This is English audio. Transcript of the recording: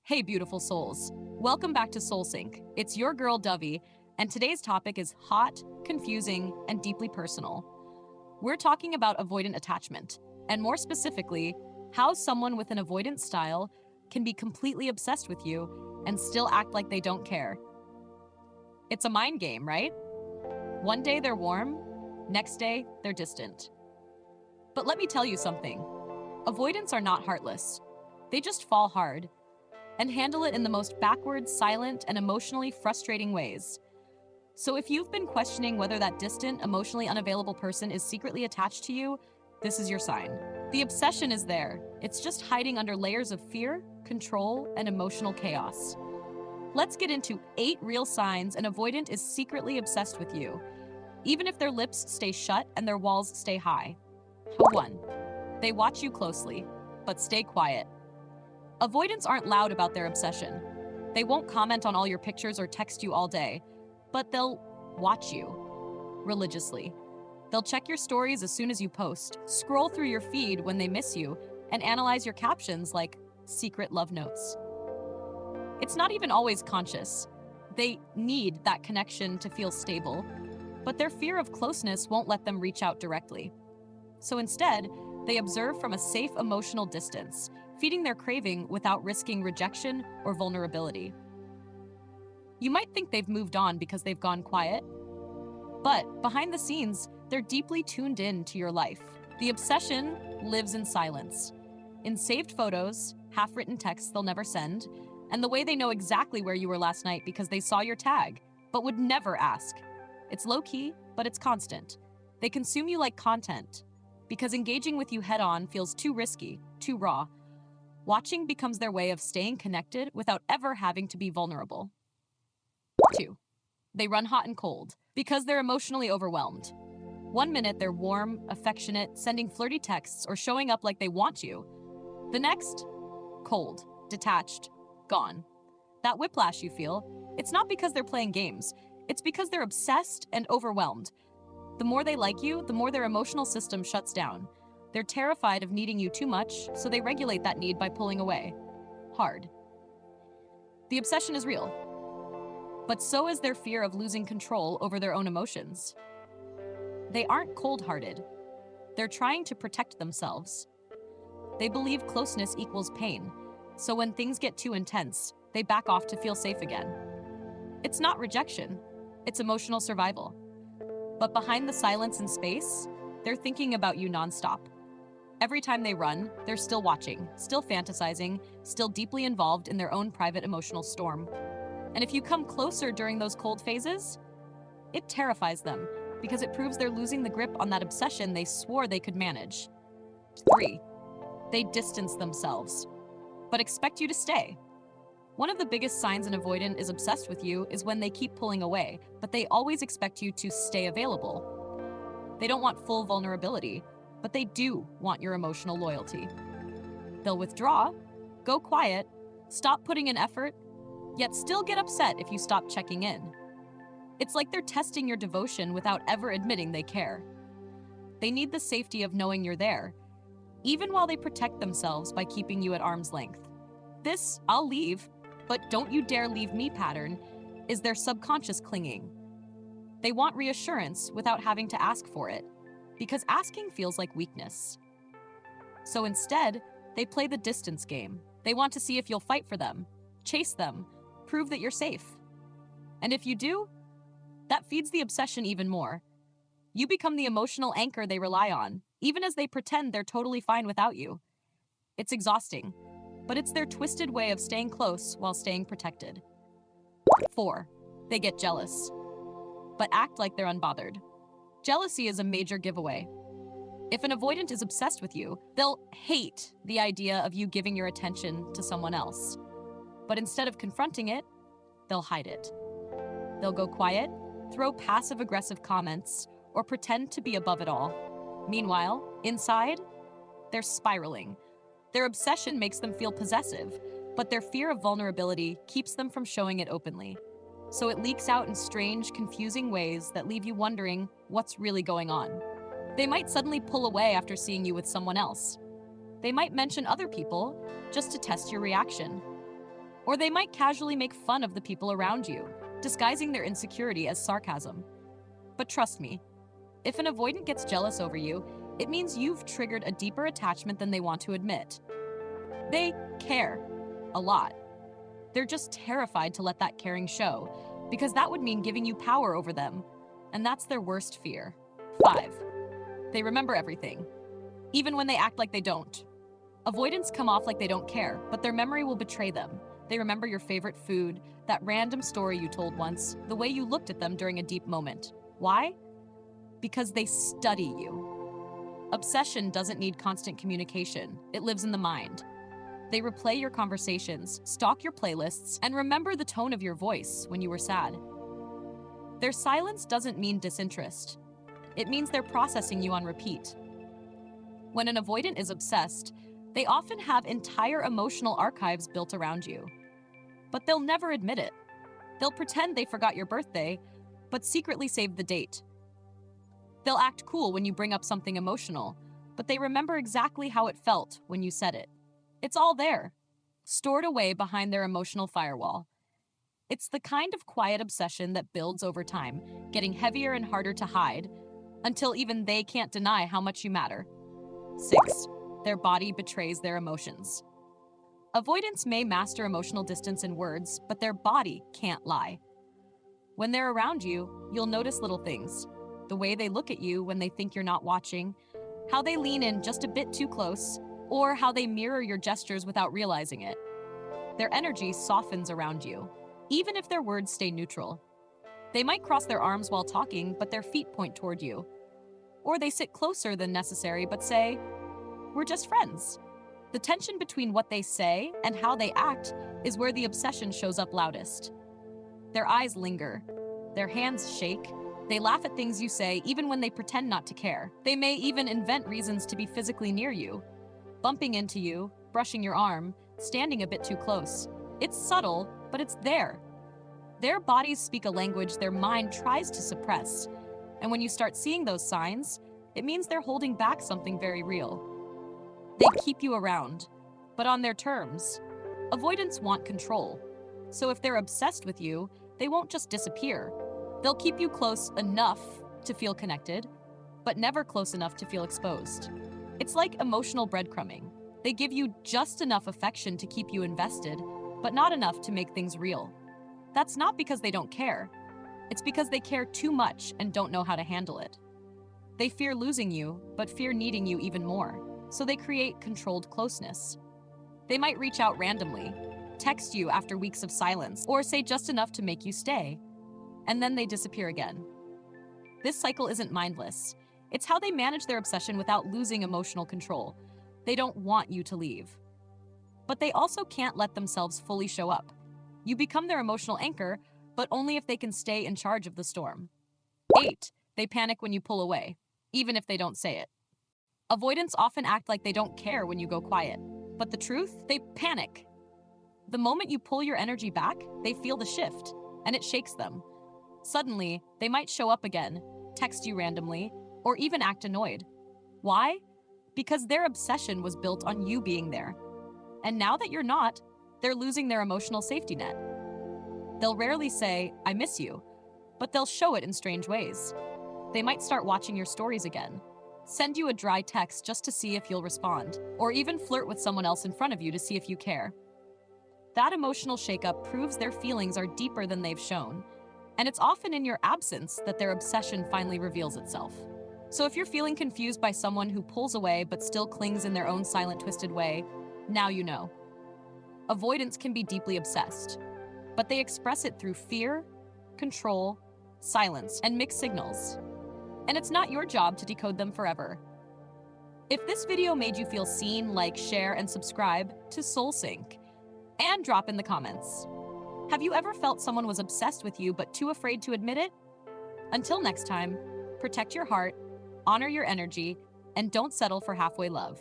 Hey, beautiful souls. Welcome back to SoulSync. It's your girl, Dovey, and today's topic is hot, confusing, and deeply personal. We're talking about avoidant attachment, and more specifically, how someone with an avoidant style can be completely obsessed with you and still act like they don't care. It's a mind game, right? One day they're warm, next day they're distant. But let me tell you something. Avoidants are not heartless. They just fall hard and handle it in the most backward, silent, and emotionally frustrating ways. So if you've been questioning whether that distant, emotionally unavailable person is secretly attached to you, this is your sign. The obsession is there. It's just hiding under layers of fear, control, and emotional chaos. Let's get into 8 real signs an avoidant is secretly obsessed with you, even if their lips stay shut and their walls stay high. 1. They watch you closely, but stay quiet. Avoidants aren't loud about their obsession. They won't comment on all your pictures or text you all day, but they'll watch you religiously. They'll check your stories as soon as you post, scroll through your feed when they miss you, and analyze your captions like secret love notes. It's not even always conscious. They need that connection to feel stable, but their fear of closeness won't let them reach out directly. So instead, they observe from a safe emotional distance, feeding their craving without risking rejection or vulnerability. You might think they've moved on because they've gone quiet, but behind the scenes, they're deeply tuned in to your life. The obsession lives in silence, in saved photos, half-written texts they'll never send, and the way they know exactly where you were last night because they saw your tag, but would never ask. It's low-key, but it's constant. They consume you like content, because engaging with you head-on feels too risky, too raw. Watching becomes their way of staying connected without ever having to be vulnerable. 2. They run hot and cold, because they're emotionally overwhelmed. One minute they're warm, affectionate, sending flirty texts or showing up like they want you. The next, cold, detached, gone. That whiplash you feel, it's not because they're playing games. It's because they're obsessed and overwhelmed. The more they like you, the more their emotional system shuts down. They're terrified of needing you too much, so they regulate that need by pulling away. Hard. The obsession is real, but so is their fear of losing control over their own emotions. They aren't cold-hearted. They're trying to protect themselves. They believe closeness equals pain, so when things get too intense, they back off to feel safe again. It's not rejection, it's emotional survival. But behind the silence and space, they're thinking about you nonstop. Every time they run, they're still watching, still fantasizing, still deeply involved in their own private emotional storm. And if you come closer during those cold phases, it terrifies them because it proves they're losing the grip on that obsession they swore they could manage. 3. They distance themselves, but expect you to stay. One of the biggest signs an avoidant is obsessed with you is when they keep pulling away, but they always expect you to stay available. They don't want full vulnerability, but they do want your emotional loyalty. They'll withdraw, go quiet, stop putting in effort, yet still get upset if you stop checking in. It's like they're testing your devotion without ever admitting they care. They need the safety of knowing you're there, even while they protect themselves by keeping you at arm's length. This "I'll leave, but don't you dare leave me" pattern is their subconscious clinging. They want reassurance without having to ask for it, because asking feels like weakness. So instead, they play the distance game. They want to see if you'll fight for them, chase them, prove that you're safe. And if you do, that feeds the obsession even more. You become the emotional anchor they rely on, even as they pretend they're totally fine without you. It's exhausting, but it's their twisted way of staying close while staying protected. 4. They get jealous, but act like they're unbothered. Jealousy is a major giveaway. If an avoidant is obsessed with you, they'll hate the idea of you giving your attention to someone else. But instead of confronting it, they'll hide it. They'll go quiet, throw passive-aggressive comments, or pretend to be above it all. Meanwhile, inside, they're spiraling. Their obsession makes them feel possessive, but their fear of vulnerability keeps them from showing it openly. So it leaks out in strange, confusing ways that leave you wondering what's really going on. They might suddenly pull away after seeing you with someone else. They might mention other people just to test your reaction. Or they might casually make fun of the people around you, disguising their insecurity as sarcasm. But trust me, if an avoidant gets jealous over you, it means you've triggered a deeper attachment than they want to admit. They care a lot. They're just terrified to let that caring show, because that would mean giving you power over them, and that's their worst fear. 5. They remember everything, even when they act like they don't. Avoidants come off like they don't care, but their memory will betray them. They remember your favorite food, that random story you told once, the way you looked at them during a deep moment. Why? Because they study you. Obsession doesn't need constant communication. It lives in the mind. They replay your conversations, stalk your playlists, and remember the tone of your voice when you were sad. Their silence doesn't mean disinterest. It means they're processing you on repeat. When an avoidant is obsessed, they often have entire emotional archives built around you. But they'll never admit it. They'll pretend they forgot your birthday, but secretly saved the date. They'll act cool when you bring up something emotional, but they remember exactly how it felt when you said it. It's all there, stored away behind their emotional firewall. It's the kind of quiet obsession that builds over time, getting heavier and harder to hide, until even they can't deny how much you matter. 6. Their body betrays their emotions. Avoidants may master emotional distance in words, but their body can't lie. When they're around you, you'll notice little things. The way they look at you when they think you're not watching, how they lean in just a bit too close, or how they mirror your gestures without realizing it. Their energy softens around you, even if their words stay neutral. They might cross their arms while talking, but their feet point toward you. Or they sit closer than necessary, but say, "We're just friends." The tension between what they say and how they act is where the obsession shows up loudest. Their eyes linger. Their hands shake. They laugh at things you say even when they pretend not to care. They may even invent reasons to be physically near you, bumping into you, brushing your arm, standing a bit too close. It's subtle, but it's there. Their bodies speak a language their mind tries to suppress. And when you start seeing those signs, it means they're holding back something very real. They keep you around, but on their terms. Avoidants want control. So if they're obsessed with you, they won't just disappear. They'll keep you close enough to feel connected, but never close enough to feel exposed. It's like emotional breadcrumbing. They give you just enough affection to keep you invested, but not enough to make things real. That's not because they don't care. It's because they care too much and don't know how to handle it. They fear losing you, but fear needing you even more. So they create controlled closeness. They might reach out randomly, text you after weeks of silence, or say just enough to make you stay. And then they disappear again. This cycle isn't mindless. It's how they manage their obsession without losing emotional control. They don't want you to leave. But they also can't let themselves fully show up. You become their emotional anchor, but only if they can stay in charge of the storm. 8. They panic when you pull away, even if they don't say it. Avoidants often act like they don't care when you go quiet. But the truth? They panic. The moment you pull your energy back, they feel the shift, and it shakes them. Suddenly, they might show up again, text you randomly, or even act annoyed. Why? Because their obsession was built on you being there. And now that you're not, they're losing their emotional safety net. They'll rarely say, "I miss you," but they'll show it in strange ways. They might start watching your stories again, send you a dry text just to see if you'll respond, or even flirt with someone else in front of you to see if you care. That emotional shakeup proves their feelings are deeper than they've shown, and it's often in your absence that their obsession finally reveals itself. So if you're feeling confused by someone who pulls away but still clings in their own silent, twisted way, now you know. Avoidants can be deeply obsessed, but they express it through fear, control, silence, and mixed signals. And it's not your job to decode them forever. If this video made you feel seen, like, share, and subscribe to SoulSync, and drop in the comments. Have you ever felt someone was obsessed with you but too afraid to admit it? Until next time, protect your heart, honor your energy, and don't settle for halfway love.